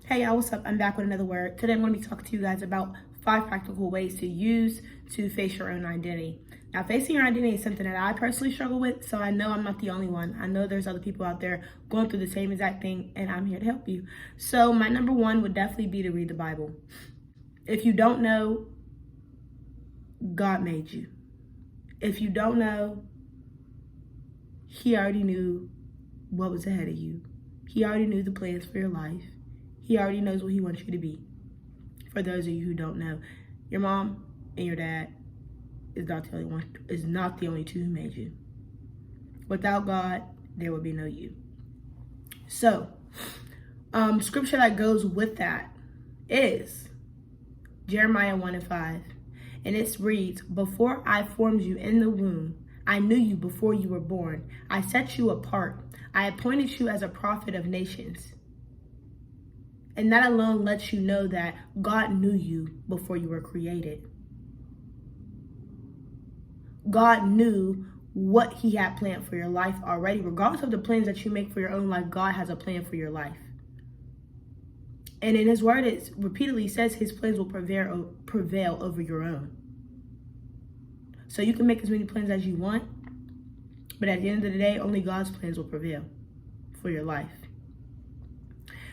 Hey y'all, what's up? I'm back with another word. Today I'm going to be talking to you guys about 5 practical ways to use to face your own identity. Now, facing your identity is something that I personally struggle with, so I know I'm not the only one. I know there's other people out there going through the same exact thing, and I'm here to help you. So my number one would definitely be to read the Bible. If you don't know, God made you. If you don't know, He already knew what was ahead of you. He already knew the plans for your life. He already knows what He wants you to be. For those of you who don't know, your mom and your dad is not the only two who made you. Without God, there would be no you. So, scripture that goes with that is Jeremiah 1:5. And it reads, "Before I formed you in the womb, I knew you before you were born. I set you apart. I appointed you as a prophet of nations." And that alone lets you know that God knew you before you were created. God knew what He had planned for your life already. Regardless of the plans that you make for your own life, God has a plan for your life. And in His word, it repeatedly says His plans will prevail over your own. So you can make as many plans as you want, but at the end of the day, only God's plans will prevail for your life.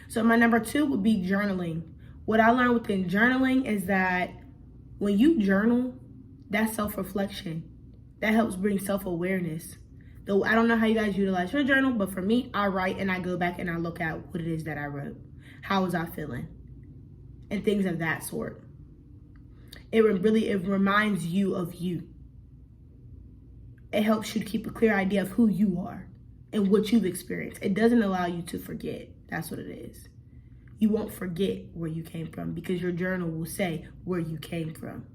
So my number 2 would be journaling. What I learned within journaling is that when you journal, that's self-reflection. That helps bring self-awareness. Though I don't know how you guys utilize your journal, but for me, I write and I go back and I look at what it is that I wrote. How was I feeling? And things of that sort. It reminds you of you. It helps you to keep a clear idea of who you are and what you've experienced. It doesn't allow you to forget. That's what it is. You won't forget where you came from because your journal will say where you came from.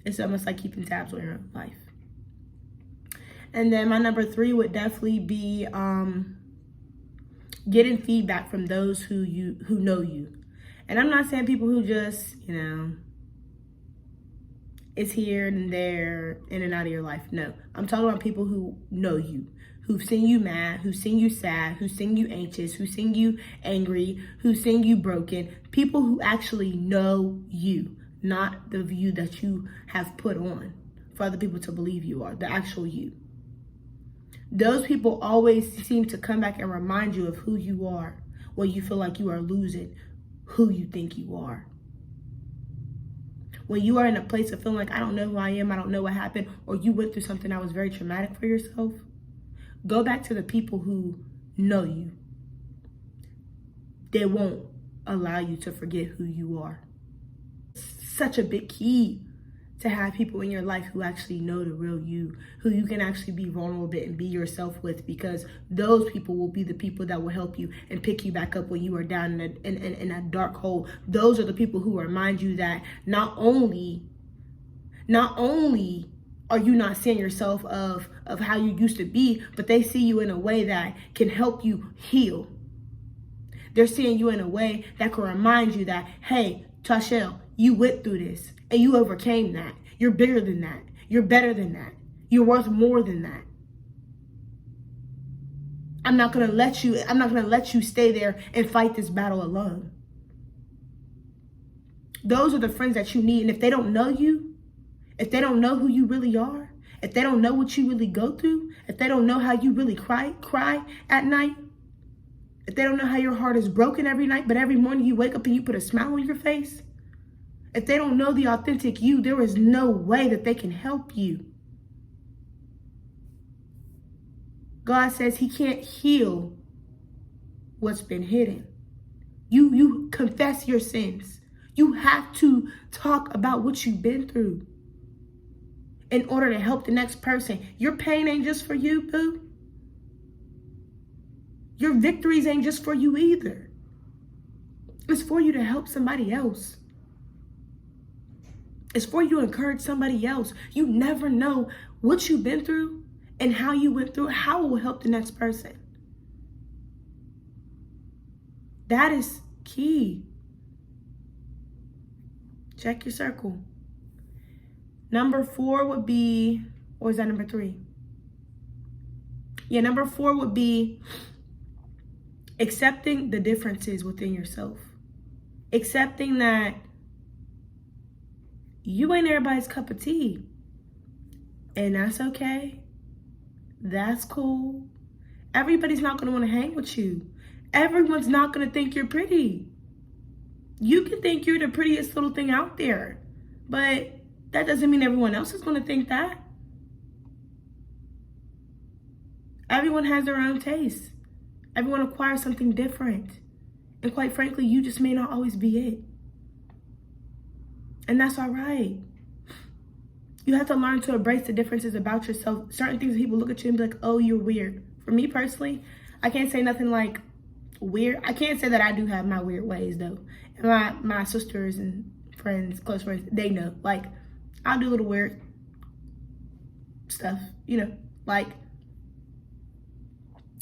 It's almost like keeping tabs on your own life. And then my number 3 would definitely be getting feedback from those who know you. And I'm not saying people who just, it's here and there, in and out of your life. No, I'm talking about people who know you, who've seen you mad, who've seen you sad, who've seen you anxious, who've seen you angry, who've seen you broken. People who actually know you, not the view that you have put on for other people to believe you are, the actual you. Those people always seem to come back and remind you of who you are when you feel like you are losing who you think you are. When you are in a place of feeling like, I don't know who I am, I don't know what happened, or you went through something that was very traumatic for yourself, go back to the people who know you. They won't allow you to forget who you are. It's such a big key to have people in your life who actually know the real you, who you can actually be vulnerable and be yourself with, because those people will be the people that will help you and pick you back up when you are down in a dark hole. Those are the people who remind you that not only are you not seeing yourself of how you used to be, but they see you in a way that can help you heal. They're seeing you in a way that can remind you that, hey, Tashelle, you went through this and you overcame that. You're bigger than that. You're better than that. You're worth more than that. I'm not gonna let you stay there and fight this battle alone. Those are the friends that you need. And if they don't know you, if they don't know who you really are, if they don't know what you really go through, if they don't know how you really cry at night, if they don't know how your heart is broken every night, but every morning you wake up and you put a smile on your face, if they don't know the authentic you, there is no way that they can help you. God says He can't heal what's been hidden. You confess your sins. You have to talk about what you've been through in order to help the next person. Your pain ain't just for you, boo. Your victories ain't just for you either. It's for you to help somebody else. It's for you to encourage somebody else. You never know what you've been through and how you went through it, how it will help the next person. That is key. Check your circle. Number 4 would be, or is that number 3? Yeah, number 4 would be Accepting the differences within yourself. Accepting that you ain't everybody's cup of tea. And that's okay. That's cool. Everybody's not going to want to hang with you. Everyone's not going to think you're pretty. You can think you're the prettiest little thing out there, but that doesn't mean everyone else is going to think that. Everyone has their own taste. Everyone acquires something different. And quite frankly, you just may not always be it. And that's all right. You have to learn to embrace the differences about yourself. Certain things that people look at you and be like, oh, you're weird. For me personally, I can't say nothing like weird. I can't say that I do have my weird ways though. And my sisters and friends, close friends, they know. Like, I'll do little weird stuff, like,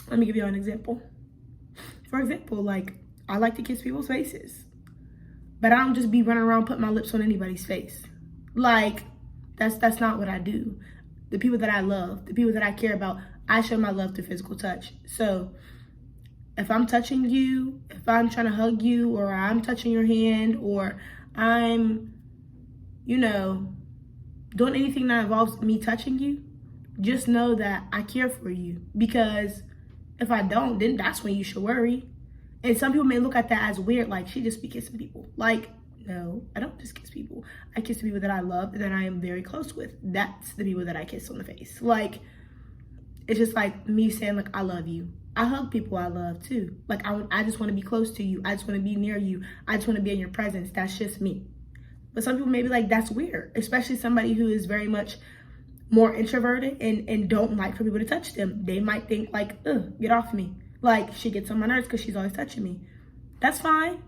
let me give you an example. For example, like, I like to kiss people's faces, but I don't just be running around putting my lips on anybody's face. Like, that's not what I do. The people that I love, the people that I care about, I show my love through physical touch. So if I'm touching you, if I'm trying to hug you, or I'm touching your hand, or I'm, doing anything that involves me touching you, just know that I care for you. Because if I don't, then that's when you should worry. And some people may look at that as weird, like, she just be kissing people. Like, no, I don't just kiss people. I kiss the people that I love and that I am very close with. That's the people that I kiss on the face. Like, it's just like me saying, like, I love you. I hug people I love too. Like, I just want to be close to you. I just want to be near you. I just want to be in your presence. That's just me. But some people may be like, that's weird. Especially somebody who is very much more introverted and don't like for people to touch them. They might think like, ugh, get off me. Like, she gets on my nerves because she's always touching me. That's fine.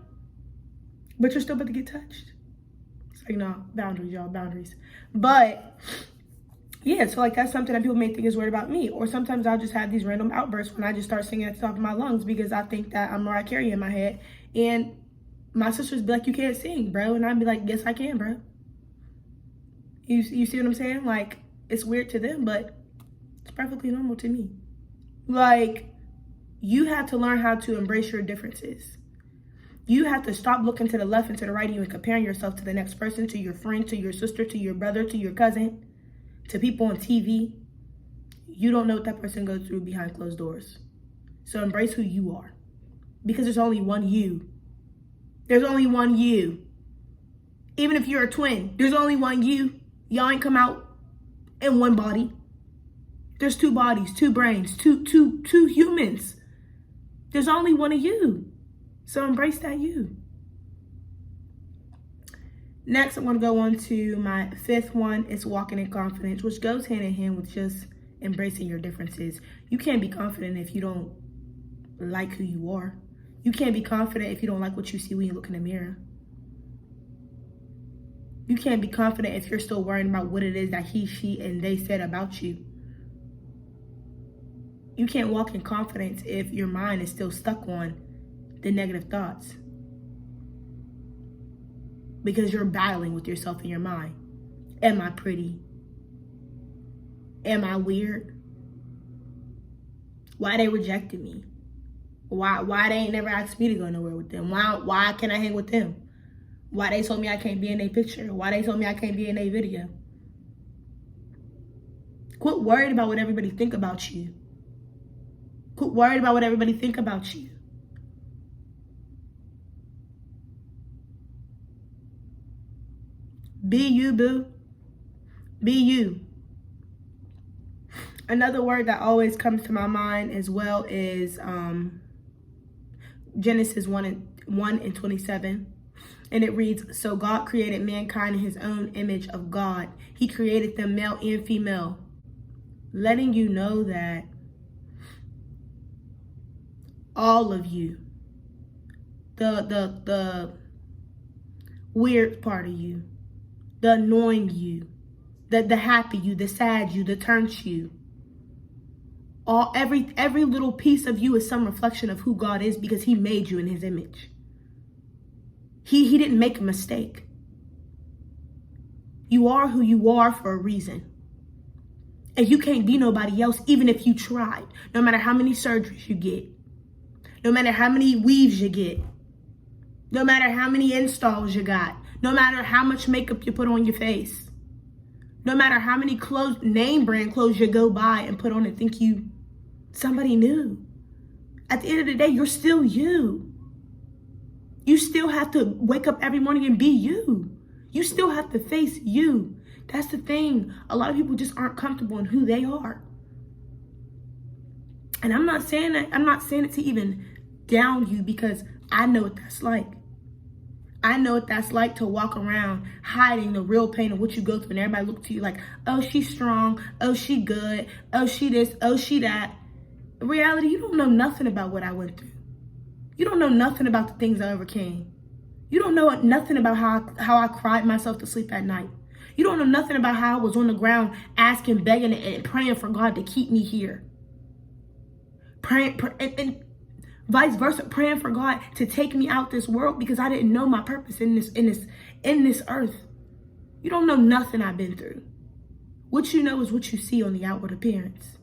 But you're still about to get touched. It's like, no, boundaries, y'all, boundaries. But yeah, so like, that's something that people may think is weird about me. Or sometimes I'll just have these random outbursts when I just start singing at the top of my lungs because I think that I'm Mariah Carey in my head. And my sisters be like, you can't sing, bro. And I'd be like, yes, I can, bro. You see what I'm saying? Like, it's weird to them, but it's perfectly normal to me. Like, you have to learn how to embrace your differences. You have to stop looking to the left and to the right of you and comparing yourself to the next person, to your friend, to your sister, to your brother, to your cousin, to people on TV. You don't know what that person goes through behind closed doors. So embrace who you are. Because there's only one you. There's only one you. Even if you're a twin, there's only one you. Y'all ain't come out in one body. There's two bodies, two brains, two humans. There's only one of you. So embrace that you. Next, I'm going to go on to my fifth one. It's walking in confidence, which goes hand in hand with just embracing your differences. You can't be confident if you don't like who you are. You can't be confident if you don't like what you see when you look in the mirror. You can't be confident if you're still worrying about what it is that he, she, and they said about you. You can't walk in confidence if your mind is still stuck on the negative thoughts. Because you're battling with yourself in your mind. Am I pretty? Am I weird? Why they rejected me? Why they ain't never asked me to go nowhere with them? Why can't I hang with them? Why they told me I can't be in their picture? Why they told me I can't be in their video? Quit worried about what everybody think about you. Quit worried about what everybody think about you. Be you, boo. Be you. Another word that always comes to my mind as well is Genesis 1:27. And it reads, so God created mankind in his own image of God. He created them male and female. Letting you know that all of you, the weird part of you, the annoying you, the happy you, the sad you, the turned you, every little piece of you is some reflection of who God is because he made you in his image. He didn't make a mistake. You are who you are for a reason. And you can't be nobody else even if you tried. No matter how many surgeries you get. No matter how many weaves you get. No matter how many installs you got. No matter how much makeup you put on your face. No matter how many clothes, name brand clothes you go buy and put on and think you somebody new. At the end of the day, you're still you. You still have to wake up every morning and be you. You still have to face you. That's the thing. A lot of people just aren't comfortable in who they are. And I'm not saying that, I'm not saying it to even down you, because I know what that's like. I know what that's like to walk around hiding the real pain of what you go through, and everybody look to you like, oh, she's strong, oh, she good, oh, she this, oh, she that. In reality, you don't know nothing about what I went through. You don't know nothing about the things I overcame. You don't know nothing about how I cried myself to sleep at night. You don't know nothing about how I was on the ground asking, begging, and praying for God to keep me here. Praying, and vice versa, praying for God to take me out this world because I didn't know my purpose in this earth. You don't know nothing I've been through. What you know is what you see on the outward appearance.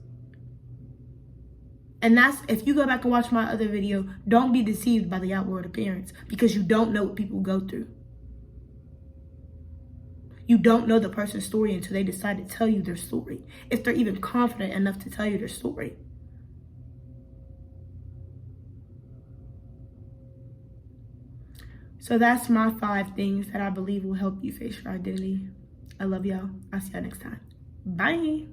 And that's, if you go back and watch my other video, don't be deceived by the outward appearance, because you don't know what people go through. You don't know the person's story until they decide to tell you their story, if they're even confident enough to tell you their story. So that's my 5 things that I believe will help you face your identity. I love y'all. I'll see y'all next time. Bye.